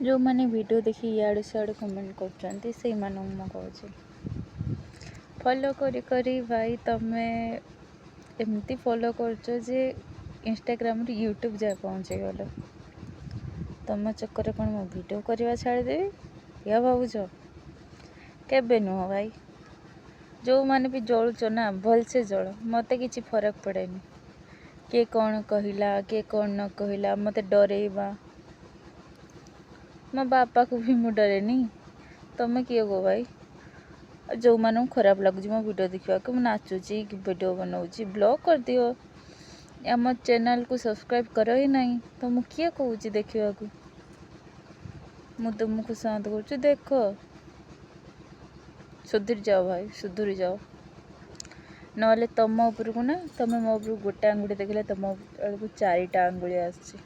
जो मैंने वीडियो देखी इयाड़े सियाड़े कमेंट कर से कहूँ फॉलो करी भाई तमे एमती फॉलो कर इंस्टाग्राम यूट्यूब जाए पहुँची गल तुम चक्कर कौन मो वीडियो करवा छाड़देवी या भावुच केबे नुह भाई जो मैंने भी जलुच ना भलसे जल मत कि फरक पड़ेनी किए कौन कहला किए कौन न कहला मत डरेबा मो बापा को भी मु डरेनी तुम्हें किए गो भाई जो मानू खराब लगुच मो वीडियो देखा कि नाचुची कि वीडियो बनाऊँगी ब्लॉग कर दियो आम चैनल को सब्सक्राइब कर ही नहीं तो मु किए कहूँ देखा मु तुमको शांत कर देख सुधरी जाओ भाई सुधरी जाओ ना तुम उपरकू ना तुम मो उपरकू गोटे आंगुठी देखले तुम बेलू 4टा आंगुठी आसची।